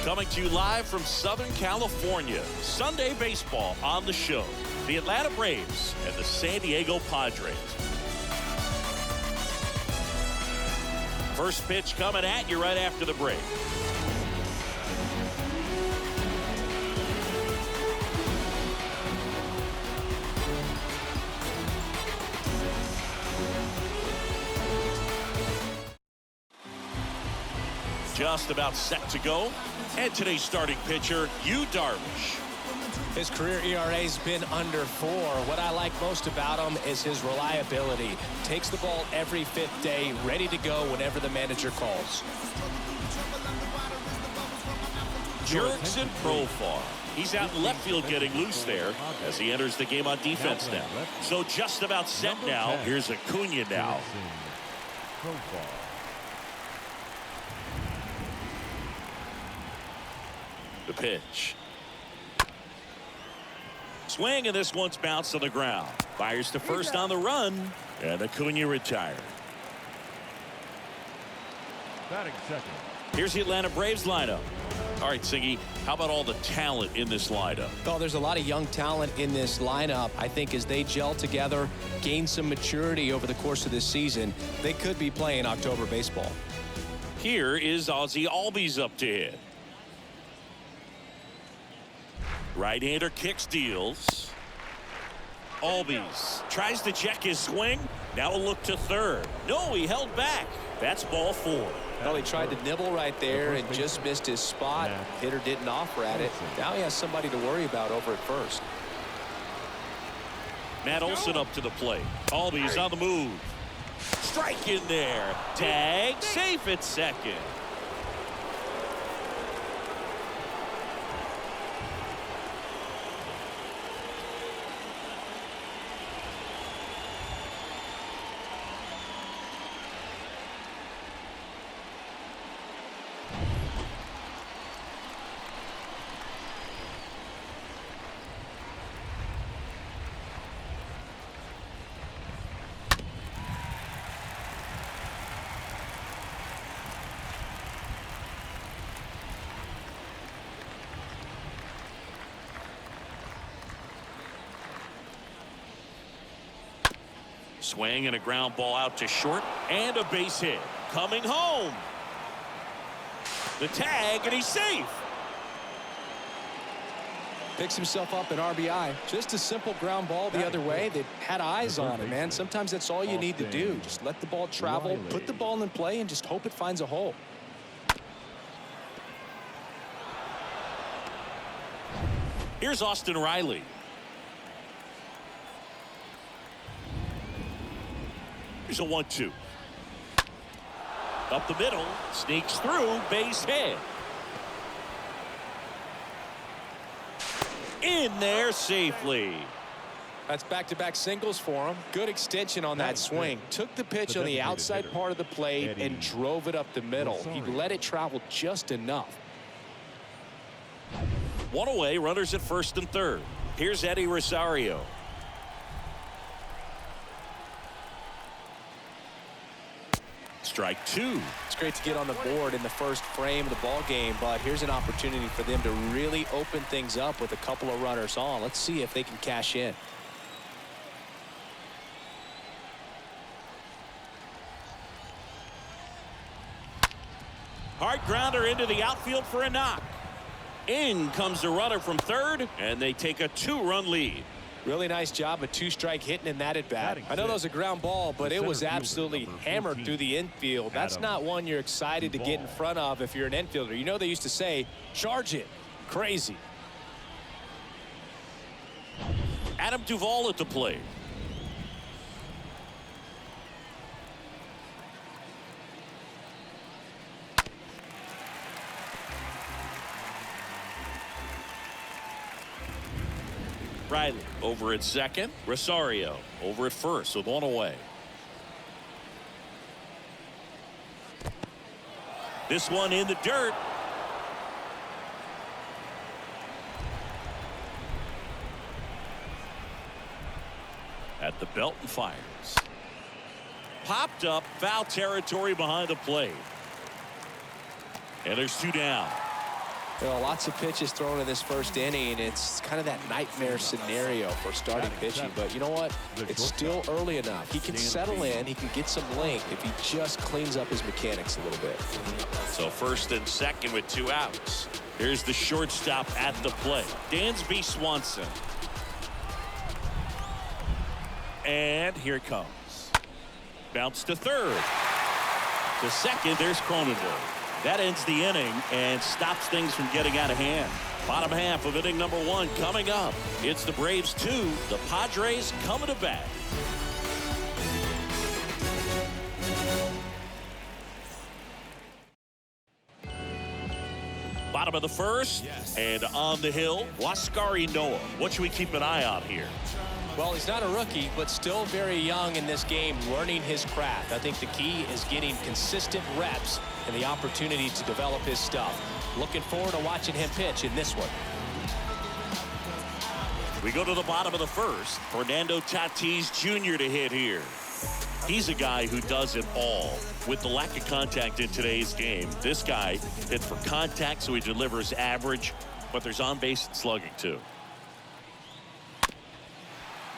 Coming to you live from Southern California. Sunday baseball on the show. The Atlanta Braves and the San Diego Padres. First pitch coming at you right after the break. Just about set to go. And today's starting pitcher, Yu Darvish. His career ERA's been under 4. What I like most about him is his reliability. Takes the ball every 5th day, ready to go whenever the manager calls. Jurickson Profar. He's out in left field getting loose there as he enters the game on defense now. So just about set now. Here's Acuna now. The pitch. Swing, and this one's bounced on the ground. Fires to first on the run, and Acuna retired. Batting second. Here's the Atlanta Braves lineup. All right, Siggy, how about all the talent in this lineup? Oh, there's a lot of young talent in this lineup. I think as they gel together, gain some maturity over the course of this season, they could be playing October baseball. Here is Ozzie Albies up to hit. Right-hander kicks, deals. Albies tries to check his swing. Now a look to third. No, he held back. That's ball 4. Well, he tried to nibble right there and just missed his spot. Hitter didn't offer at it. Now he has somebody to worry about over at first. Matt Olson up to the plate. Albies on the move. Strike in there. Tag. Safe at second. Swing and a ground ball out to short, and a base hit. Coming home. The tag, and he's safe. Picks himself up an RBI. Just a simple ground ball the other way that had eyes on it, man. Sometimes that's all you need to do. Just let the ball travel, put the ball in play, and just hope it finds a hole. Here's Austin Riley. Here's a 1-2. Up the middle, sneaks through, base hit. In there safely. That's back-to-back singles for him. Good extension on that swing. Took the pitch on the outside part of the plate and drove it up the middle. He let it travel just enough. One away, runners at first and third. Here's Eddie Rosario. Strike 2. It's great to get on the board in the first frame of the ball game, but here's an opportunity for them to really open things up with a couple of runners on. Let's see if they can cash in. Hard grounder into the outfield for a knock. In comes the runner from third, and they take a 2-run lead. Really nice job of 2-strike hitting in that at bat. I know that was a ground ball, but it was absolutely hammered through the infield. That's not one you're excited to get in front of if you're an infielder. You know they used to say, charge it. Crazy. Adam Duvall at the plate. Riley over at second. Rosario over at first with one away. This one in the dirt. At the belt and fires. Popped up, foul territory behind the plate. And there's 2 down. Well, lots of pitches thrown in this first inning. It's kind of that nightmare scenario for starting pitching. But you know what? It's still early enough. He can settle in. He can get some length if he just cleans up his mechanics a little bit. So first and second with 2 outs. Here's the shortstop at the plate, Dansby Swanson. And here it comes. Bounce to third. To second, there's Cronenworth. That ends the inning and stops things from getting out of hand. Bottom half of inning number 1 coming up. It's the Braves 2, the Padres coming to bat. Bottom of the first, and on the hill, Huascar Ynoa. What should we keep an eye on here? Well, he's not a rookie, but still very young in this game, learning his craft. I think the key is getting consistent reps and the opportunity to develop his stuff. Looking forward to watching him pitch in this one. We go to the bottom of the first. Fernando Tatis Jr. to hit here. He's a guy who does it all. With the lack of contact in today's game, this guy hits for contact, so he delivers average, but there's on-base and slugging too.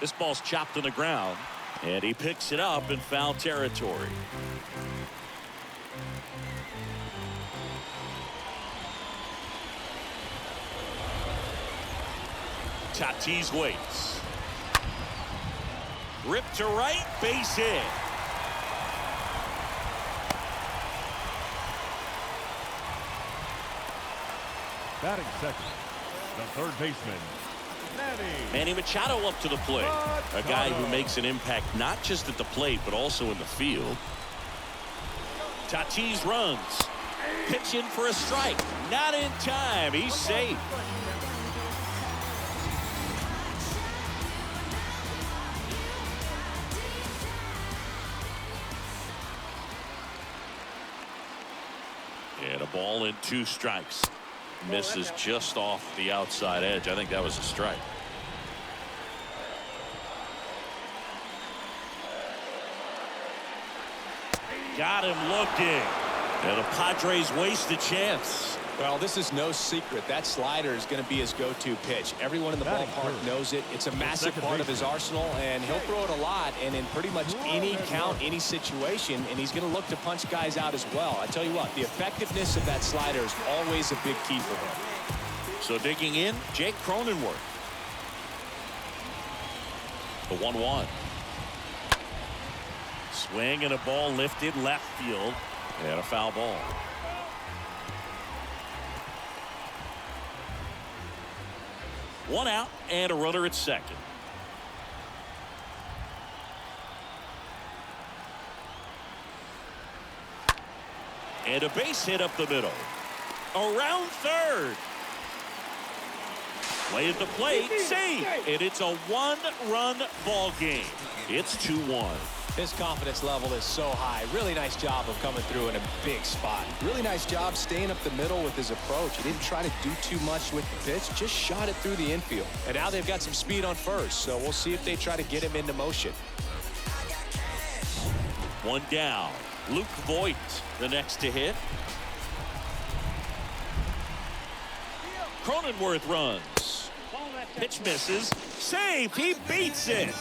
This ball's chopped on the ground, and he picks it up in foul territory. Tatis waits. Rip to right, base hit. Batting second, the third baseman, Manny Machado up to the plate. A guy who makes an impact not just at the plate, but also in the field. Tatis runs. Pitch in for a strike. Not in time. He's safe. And a ball and 2 strikes. Misses just off the outside edge. I think that was a strike. Got him looking. And the Padres waste a chance. Well, this is no secret. That slider is going to be his go-to pitch. Everyone in the ballpark knows it. It's a massive part of his arsenal, and he'll throw it a lot and in pretty much any count, any situation, and he's going to look to punch guys out as well. I tell you what, the effectiveness of that slider is always a big key for him. So digging in, Jake Cronenworth. The 1-1. Swing and a ball lifted left field, and a foul ball. One out and a runner at second. And a base hit up the middle. Around third. Play at the plate, safe. And it's a 1-run ball game. It's 2-1. His confidence level is so high. Really nice job of coming through in a big spot. Really nice job staying up the middle with his approach. He didn't try to do too much with the pitch, just shot it through the infield. And now they've got some speed on first, so we'll see if they try to get him into motion. 1 down. Luke Voigt, the next to hit. Cronenworth runs. Pitch misses. Save. He beats it.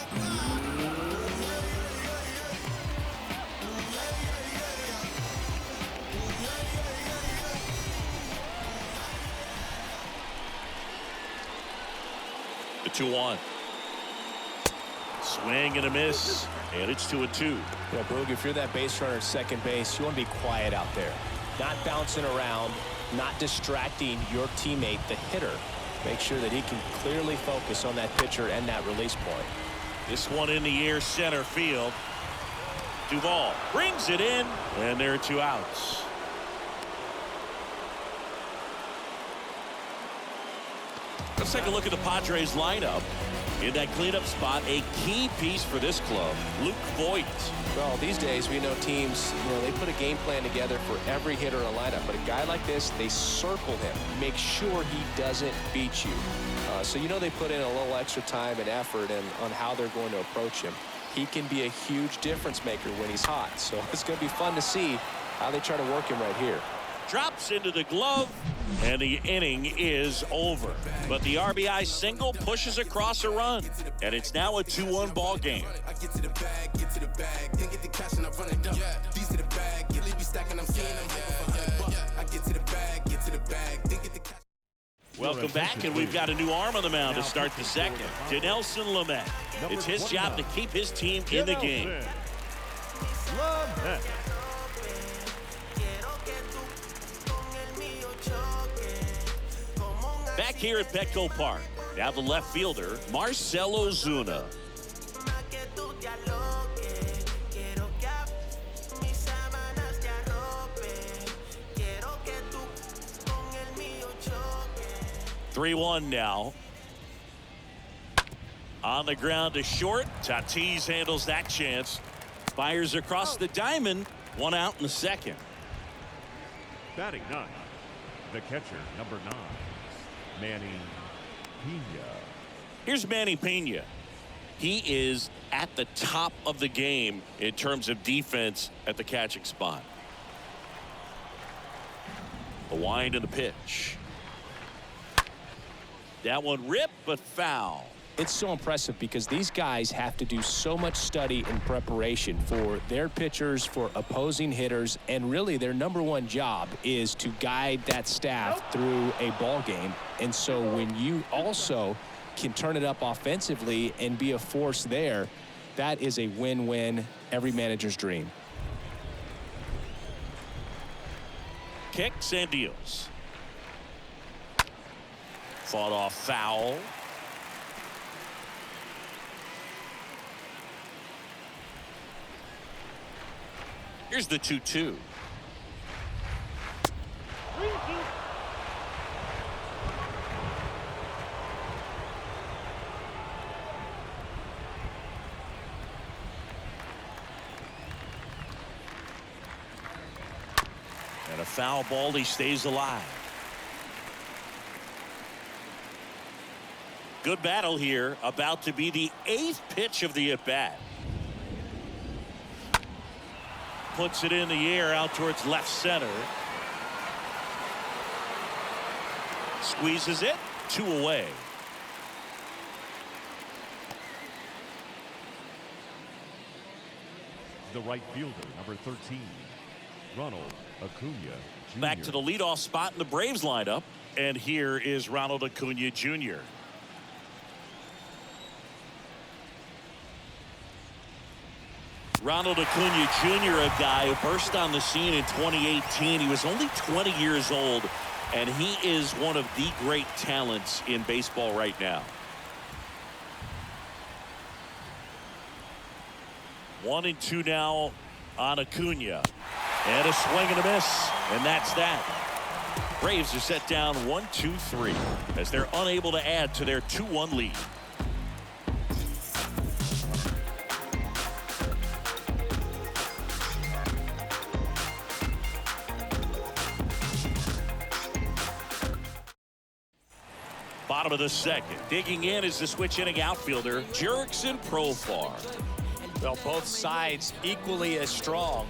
The 2-1. Swing and a miss, and it's 2-2. Yeah, Boog, if you're that base runner at second base, you want to be quiet out there. Not bouncing around, not distracting your teammate, the hitter. Make sure that he can clearly focus on that pitcher and that release point. This one in the air, center field. Duvall brings it in, and there are 2 outs. Let's take a look at the Padres lineup. In that cleanup spot, a key piece for this club, Luke Voigt. Well, these days we know teams, they put a game plan together for every hitter in a lineup. But a guy like this, they circle him, make sure he doesn't beat you. So they put in a little extra time and effort on how they're going to approach him. He can be a huge difference maker when he's hot. So it's going to be fun to see how they try to work him right here. Drops into the glove. And the inning is over. But the RBI single pushes across a run. And it's now a 2-1 ball game. Welcome back, and we've got a new arm on the mound to start the second. Dinelson Lamet. It's his job to keep his team in the game. Back here at Petco Park, now the left fielder, Marcell Ozuna. Three-1 now. On the ground to short. Tatis handles that chance. Fires across the diamond. One out in the second. Batting ninth, the catcher, number 9, Manny Pena. Here's Manny Pena. He is at the top of the game in terms of defense at the catching spot. The wind and the pitch. That one ripped, but foul. It's so impressive because these guys have to do so much study and preparation for their pitchers, for opposing hitters, and really their #1 job is to guide that staff through a ball game. And so when you also can turn it up offensively and be a force there, that is a win-win, every manager's dream. Kicks and deals. Fought off foul. Here's the 2-2. And a foul ball, he stays alive. Good battle here, about to be the 8th pitch of the at-bat. Puts it in the air out towards left center. Squeezes it, 2 away. The right fielder, number 13, Ronald Acuna Jr. Back to the leadoff spot in the Braves lineup. And here is Ronald Acuna Jr. Ronald Acuna Jr., a guy who burst on the scene in 2018. He was only 20 years old, and he is one of the great talents in baseball right now. 1-2 now on Acuna. And a swing and a miss, and that's that. Braves are set down 1-2-3 as they're unable to add to their 2-1 lead. Bottom of the second. Digging in is the switch inning outfielder, Jurickson Profar. Well, both sides equally as strong.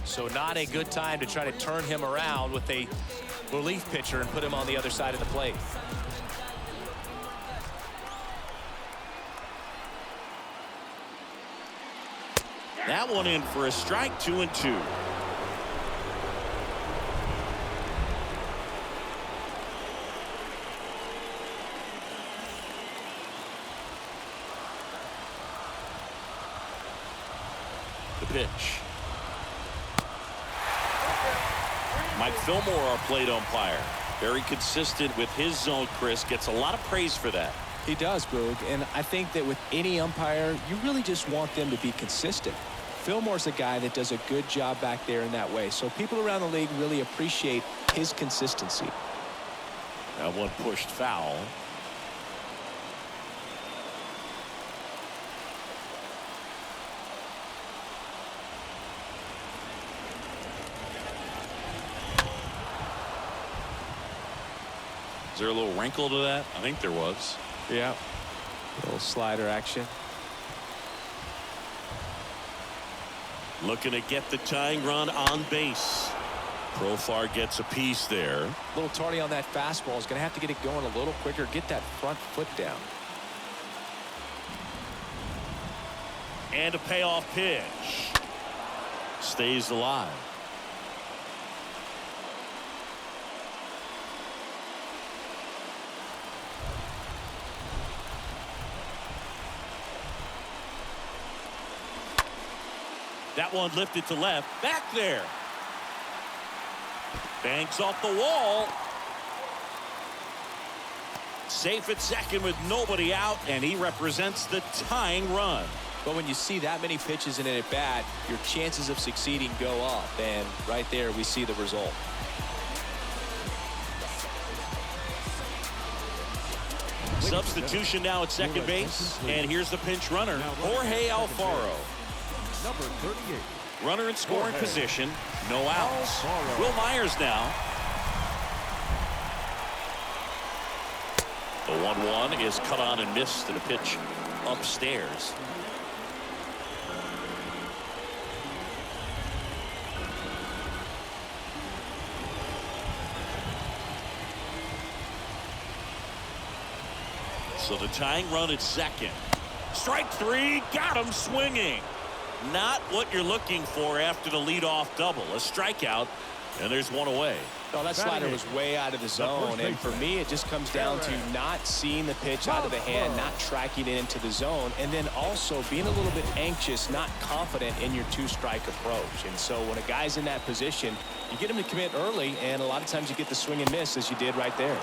So not a good time to try to turn him around with a relief pitcher and put him on the other side of the plate. That one in for a strike, 2-2. The pitch. Mike Fillmore, our plate umpire. Very consistent with his zone, Chris. Gets a lot of praise for that. He does, Boog. And I think that with any umpire, you really just want them to be consistent. Fillmore's a guy that does a good job back there in that way. So people around the league really appreciate his consistency. That one pushed foul. Is there a little wrinkle to that? I think there was. Yeah. A little slider action. Looking to get the tying run on base. Profar gets a piece there. A little tardy on that fastball. Is going to have to get it going a little quicker. Get that front foot down. And a payoff pitch. Stays alive. That one lifted to left. Back there. Banks off the wall. Safe at second with nobody out, and he represents the tying run. But when you see that many pitches in an at-bat, your chances of succeeding go up. And right there, we see the result. Substitution now at second base. And here's the pinch runner, Jorge Alfaro. Number 38. Runner in scoring position. No outs. Will Myers now. The 1-1 is cut on and missed to the pitch upstairs. So the tying run at second. Strike three. Got him swinging. Not what you're looking for after the leadoff double. A strikeout, and there's one away. No, that slider was way out of the zone, and for me, it just comes down to not seeing the pitch out of the hand, not tracking it into the zone, and then also being a little bit anxious, not confident in your two-strike approach. And so when a guy's in that position, you get him to commit early, and a lot of times you get the swing and miss, as you did right there.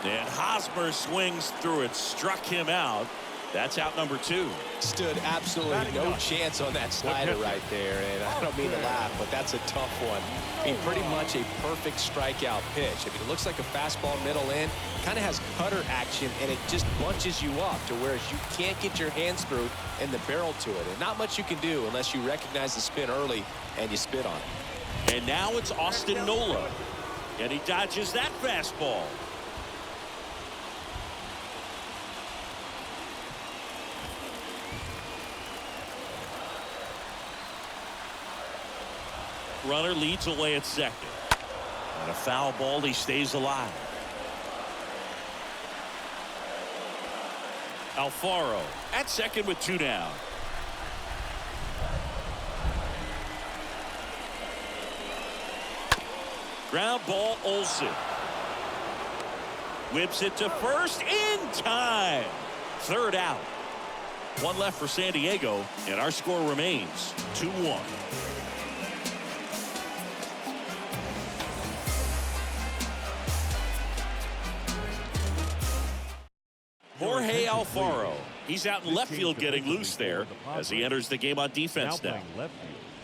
And Hosmer swings through it, struck him out. That's out number 2. Stood absolutely no chance on that slider right there, and I don't mean to laugh, but that's a tough one. I mean, pretty much a perfect strikeout pitch. I mean, it looks like a fastball middle in, kind of has cutter action, and it just bunches you up to whereas you can't get your hands through and the barrel to it. And not much you can do unless you recognize the spin early and you spit on it. And now it's Austin Nola, and he dodges that fastball. Runner leads away at second. And a foul ball, he stays alive. Alfaro at second with 2 down. Ground ball, Olsen. Whips it to first in time. 3rd out. 1 left for San Diego, and our score remains 2-1. Jorge Alfaro. He's out in left field getting loose there as he enters the game on defense now.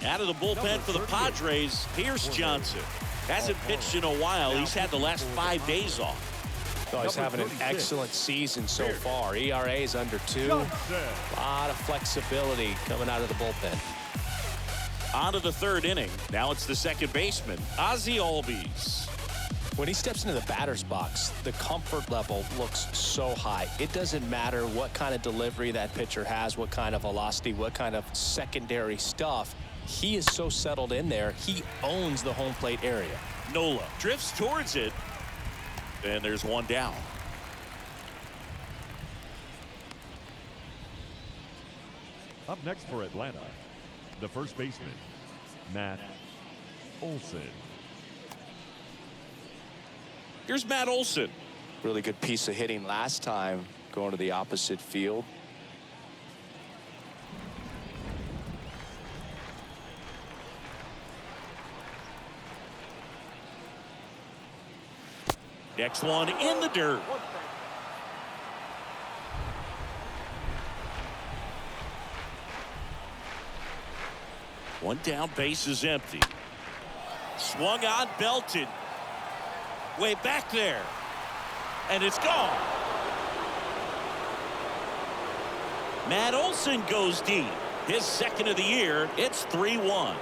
Out of the bullpen for the Padres, Pierce Johnson. Hasn't pitched in a while. He's had the last 5 days off. Oh, he's having an excellent season so far. ERA is under 2. A lot of flexibility coming out of the bullpen. On to the 3rd inning. Now it's the second baseman, Ozzie Albies. When he steps into the batter's box, the comfort level looks so high. It doesn't matter what kind of delivery that pitcher has, what kind of velocity, what kind of secondary stuff. He is so settled in there. He owns the home plate area. Nola drifts towards it, and there's 1 down. Up next for Atlanta, the first baseman, Matt Olson. Here's Matt Olson. Really good piece of hitting last time, going to the opposite field. Next one in the dirt. One down, base is empty. Swung on, belted. Way back there. And it's gone. Matt Olson goes deep. His 2nd of the year. It's 3-1.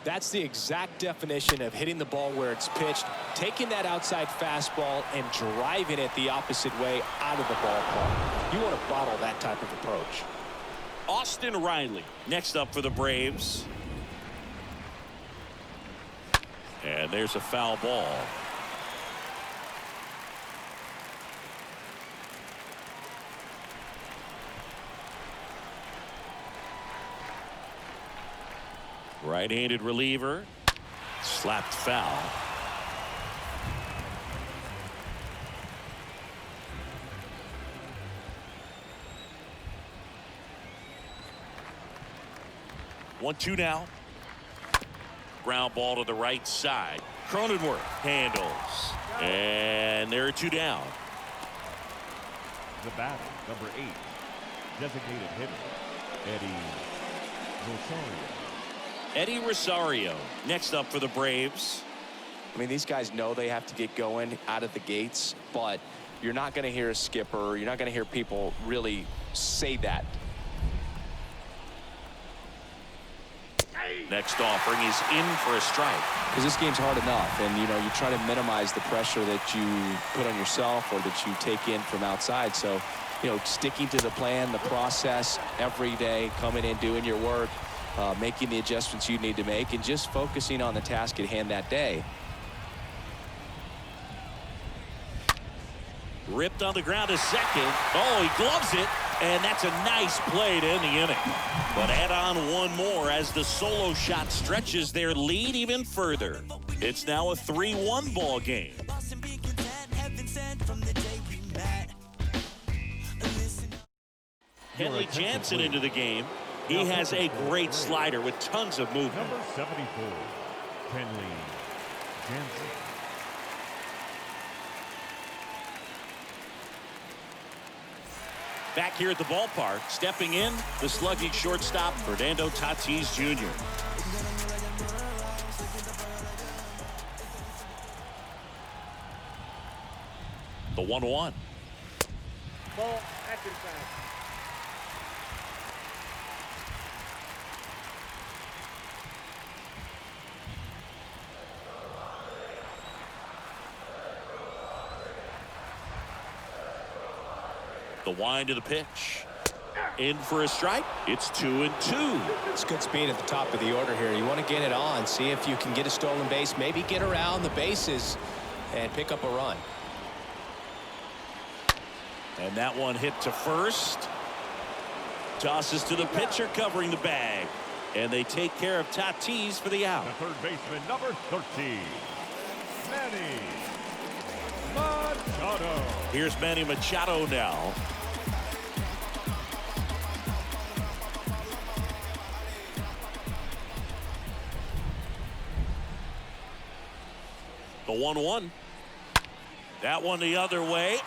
That's the exact definition of hitting the ball where it's pitched, taking that outside fastball and driving it the opposite way out of the ballpark. You want to bottle that type of approach. Austin Riley next up for the Braves. And there's a foul ball. Right-handed reliever. Slapped foul. One, two now. Ground ball to the right side. Cronenworth handles. And there are two down. The batter, number 8, designated hitter, Eddie Rosario. Eddie Rosario next up for the Braves. I mean, these guys know they have to get going out of the gates, but you're not going to hear a skipper. You're not going to hear people really say that. Next offering is in for a strike. Because this game's hard enough, and you try to minimize the pressure that you put on yourself or that you take in from outside. So, sticking to the plan, the process every day, coming in, doing your work, making the adjustments you need to make, and just focusing on the task at hand that day. Ripped on the ground to second. Oh, he gloves it, and that's a nice play to end the inning. But add on one more as the solo shot stretches their lead even further. It's now a 3-1 ball game. Kenley Jansen into the game. He has a great slider with tons of movement. Number 74, Kenley Jansen. Back here at the ballpark, stepping in, the slugging shortstop, Fernando Tatis Jr. The 1-1. Ball, action time. The wind of the pitch. In for a strike. It's 2-2. It's good speed at the top of the order here. You want to get it on, see if you can get a stolen base, maybe get around the bases and pick up a run. And that one hit to first. Tosses to the pitcher covering the bag. And they take care of Tatis for the out. The third baseman, number 13, Manny Machado. Here's Manny Machado now. The 1-1. That one the other way.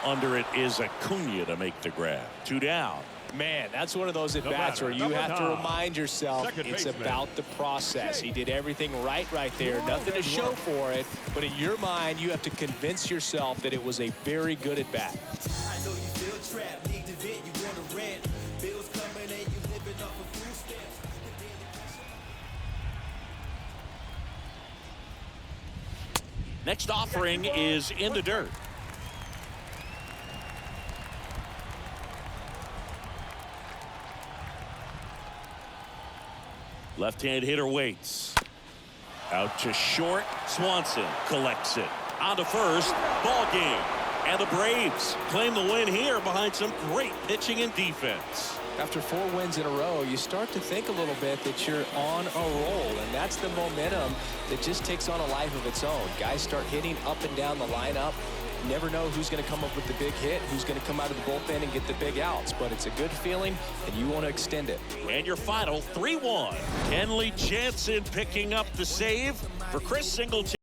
Under it is Acuna to make the grab. 2 down. Man, that's one of those at-bats where you have to remind yourself it's about the process. He did everything right there. Nothing to show for it. But in your mind, you have to convince yourself that it was a very good at-bat. I know you feel trapped, need to vent, you want to rent. Bills coming and you living off of food stamps. Next offering is in the dirt. Left-hand hitter waits. Out to short. Swanson collects it. On to first. Ball game. And the Braves claim the win here behind some great pitching and defense. After 4 wins in a row, you start to think a little bit that you're on a roll, and that's the momentum that just takes on a life of its own. Guys start hitting up and down the lineup. You never know who's going to come up with the big hit, who's going to come out of the bullpen and get the big outs, but it's a good feeling, and you want to extend it. And your final 3-1. Kenley Jansen picking up the save for Chris Singleton.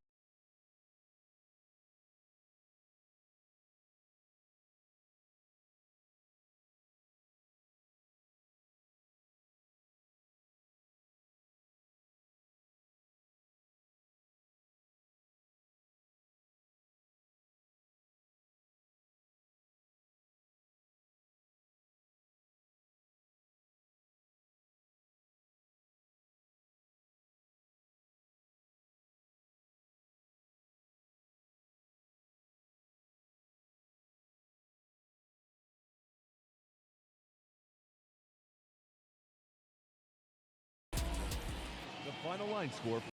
final line score.